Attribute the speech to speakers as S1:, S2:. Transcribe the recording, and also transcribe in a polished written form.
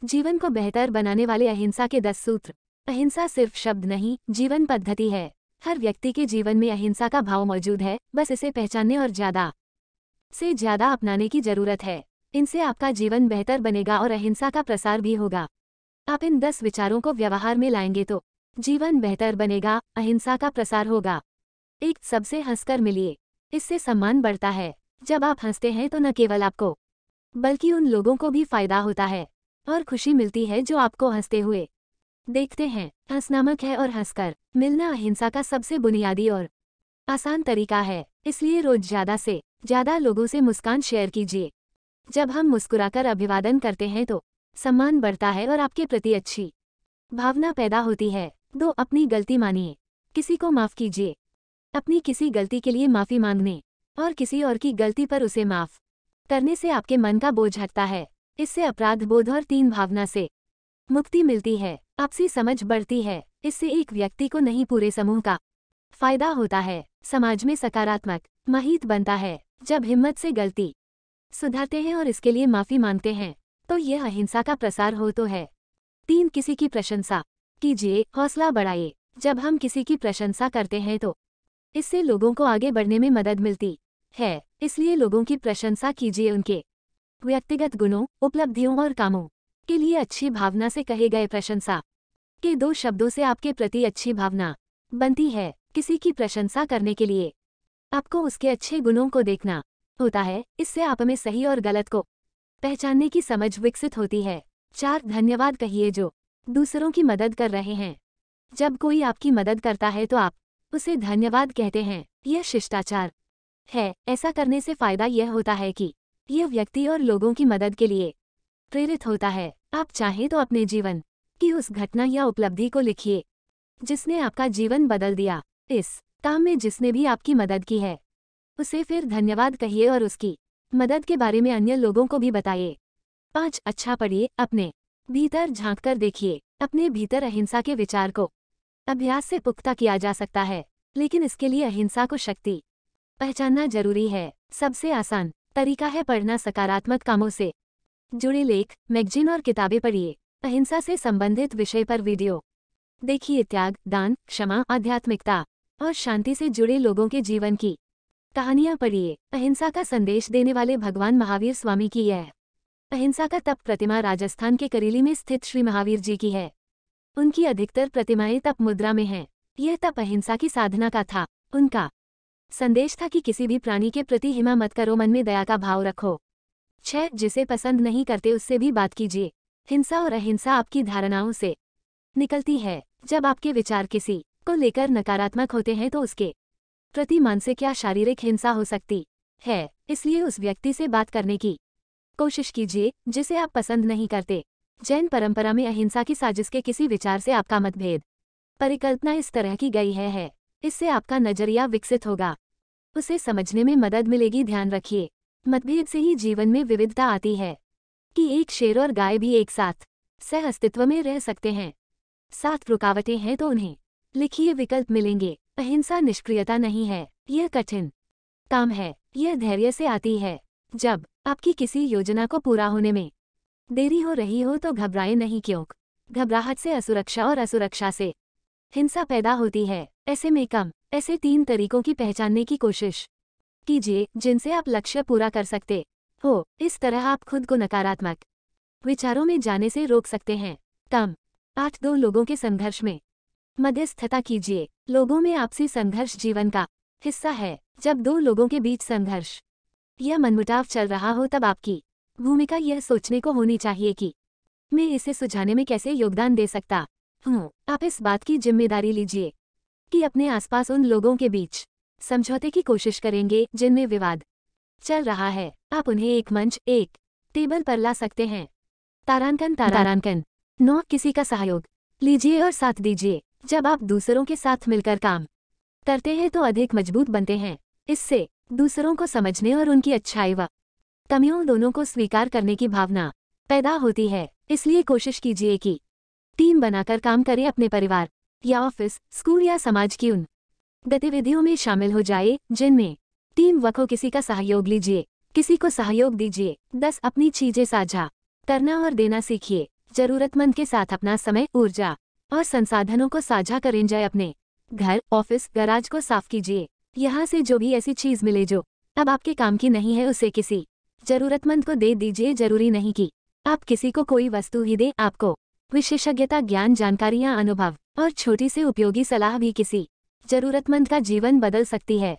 S1: जीवन को बेहतर बनाने वाले अहिंसा के 10 सूत्र। अहिंसा सिर्फ शब्द नहीं, जीवन पद्धति है। हर व्यक्ति के जीवन में अहिंसा का भाव मौजूद है, बस इसे पहचानने और ज्यादा से ज्यादा अपनाने की जरूरत है। इनसे आपका जीवन बेहतर बनेगा और अहिंसा का प्रसार भी होगा। आप इन 10 विचारों को व्यवहार में लाएंगे तो जीवन बेहतर बनेगा, अहिंसा का प्रसार होगा। 1. सबसे हंसकर मिलिए। इससे सम्मान बढ़ता है। जब आप हंसते हैं तो न केवल आपको बल्कि उन लोगों को भी फायदा होता है और खुशी मिलती है जो आपको हंसते हुए देखते हैं। हंसनामक है और हंसकर मिलना अहिंसा का सबसे बुनियादी और आसान तरीका है। इसलिए रोज ज्यादा से ज्यादा लोगों से मुस्कान शेयर कीजिए। जब हम मुस्कुराकर अभिवादन करते हैं तो सम्मान बढ़ता है और आपके प्रति अच्छी भावना पैदा होती है। 2. अपनी गलती मानिए। किसी को माफ कीजिए। अपनी किसी गलती के लिए माफी मांगने और किसी और की गलती पर उसे माफ करने से आपके मन का बोझ हटता है। इससे अपराध बोध और तीन भावना से मुक्ति मिलती है। आपसी समझ बढ़ती है। इससे एक व्यक्ति को नहीं, पूरे समूह का फायदा होता है। समाज में सकारात्मक माहौल बनता है। जब हिम्मत से गलती सुधारते हैं और इसके लिए माफी मांगते हैं तो यह अहिंसा का प्रसार हो तो है। 3. किसी की प्रशंसा कीजिए, हौसला बढ़ाइए। जब हम किसी की प्रशंसा करते हैं तो इससे लोगों को आगे बढ़ने में मदद मिलती है। इसलिए लोगों की प्रशंसा कीजिए। उनके व्यक्तिगत गुणों, उपलब्धियों और कामों के लिए अच्छी भावना से कहे गए प्रशंसा के 2 शब्दों से आपके प्रति अच्छी भावना बनती है। किसी की प्रशंसा करने के लिए आपको उसके अच्छे गुणों को देखना होता है। इससे आप में सही और गलत को पहचानने की समझ विकसित होती है। 4. धन्यवाद कहिए जो दूसरों की मदद कर रहे हैं। जब कोई आपकी मदद करता है तो आप उसे धन्यवाद कहते हैं। यह शिष्टाचार है। ऐसा करने से फायदा यह होता है कि यह व्यक्ति और लोगों की मदद के लिए प्रेरित होता है। आप चाहें तो अपने जीवन की उस घटना या उपलब्धि को लिखिए जिसने आपका जीवन बदल दिया। इस काम में जिसने भी आपकी मदद की है उसे फिर धन्यवाद कहिए और उसकी मदद के बारे में अन्य लोगों को भी बताइए। 5. अच्छा पढ़िए। अपने भीतर झांक कर देखिए। अपने भीतर अहिंसा के विचार को अभ्यास से पुख्ता किया जा सकता है, लेकिन इसके लिए अहिंसा को शक्ति पहचानना जरूरी है। सबसे आसान तरीका है पढ़ना। सकारात्मक कामों से जुड़े लेख, मैगजीन और किताबें पढ़िए। अहिंसा से संबंधित विषय पर वीडियो देखिए। त्याग, दान, क्षमा, आध्यात्मिकता और शांति से जुड़े लोगों के जीवन की कहानियां पढ़िए। अहिंसा का संदेश देने वाले भगवान महावीर स्वामी की यह अहिंसा का तप प्रतिमा राजस्थान के करेली में स्थित श्री महावीर जी की है। उनकी अधिकतर प्रतिमाएं तप मुद्रा में हैं। यह तप अहिंसा की साधना का था। उनका संदेश था कि किसी भी प्राणी के प्रति हिंसा मत करो, मन में दया का भाव रखो। 6. जिसे पसंद नहीं करते उससे भी बात कीजिए। हिंसा और अहिंसा आपकी धारणाओं से निकलती है। जब आपके विचार किसी को लेकर नकारात्मक होते हैं तो उसके प्रति मानसिक या शारीरिक हिंसा हो सकती है। इसलिए उस व्यक्ति से बात करने की कोशिश कीजिए जिसे आप पसंद नहीं करते। जैन परंपरा में अहिंसा की साजिश के किसी विचार से आपका मतभेद परिकल्पना इस तरह की गई है। इससे आपका नजरिया विकसित होगा, उसे समझने में मदद मिलेगी। ध्यान रखिए, मतभेद से ही जीवन में विविधता आती है कि एक शेर और गाय भी एक साथ सह अस्तित्व में रह सकते हैं। 7 रुकावटें हैं तो उन्हें लिखिए, विकल्प मिलेंगे। अहिंसा निष्क्रियता नहीं है, यह कठिन काम है। यह धैर्य से आती है। जब आपकी किसी योजना को पूरा होने में देरी हो रही हो तो घबराएं नहीं, क्योंकि घबराहट से असुरक्षा और असुरक्षा से हिंसा पैदा होती है। ऐसे 3 तरीकों की पहचानने की कोशिश कीजिए जिनसे आप लक्ष्य पूरा कर सकते हो। इस तरह आप खुद को नकारात्मक विचारों में जाने से रोक सकते हैं। 8. 2 लोगों के संघर्ष में मध्यस्थता कीजिए। लोगों में आपसी संघर्ष जीवन का हिस्सा है। जब 2 लोगों के बीच संघर्ष या मनमुटाव चल रहा हो तब आपकी भूमिका यह सोचने को होनी चाहिए कि मैं इसे सुलझाने में कैसे योगदान दे सकता हूँ। आप इस बात की जिम्मेदारी लीजिए कि अपने आसपास उन लोगों के बीच समझौते की कोशिश करेंगे जिनमें विवाद चल रहा है। आप उन्हें एक मंच, एक टेबल पर ला सकते हैं। तारांकन 9. किसी का सहयोग लीजिए और साथ दीजिए। जब आप दूसरों के साथ मिलकर काम करते हैं तो अधिक मजबूत बनते हैं। इससे दूसरों को समझने और उनकी अच्छाई व कमियों दोनों को स्वीकार करने की भावना पैदा होती है। इसलिए कोशिश कीजिए कि टीम बनाकर काम करें। अपने परिवार या ऑफिस, स्कूल या समाज की उन गतिविधियों में शामिल हो जाए जिनमें टीम वर्क हो। किसी का सहयोग लीजिए, किसी को सहयोग दीजिए। 10. अपनी चीजें साझा करना और देना सीखिए। जरूरतमंद के साथ अपना समय, ऊर्जा और संसाधनों को साझा करें। जय अपने घर, ऑफिस, गैराज को साफ कीजिए। यहाँ से जो भी ऐसी चीज मिले जो अब आपके काम की नहीं है, उसे किसी जरूरतमंद को दे दीजिए। जरूरी नहीं कि आप किसी को कोई वस्तु ही दें, आपको विशेषज्ञता, ज्ञान, जानकारियां, अनुभव और छोटी से उपयोगी सलाह भी किसी जरूरतमंद का जीवन बदल सकती है।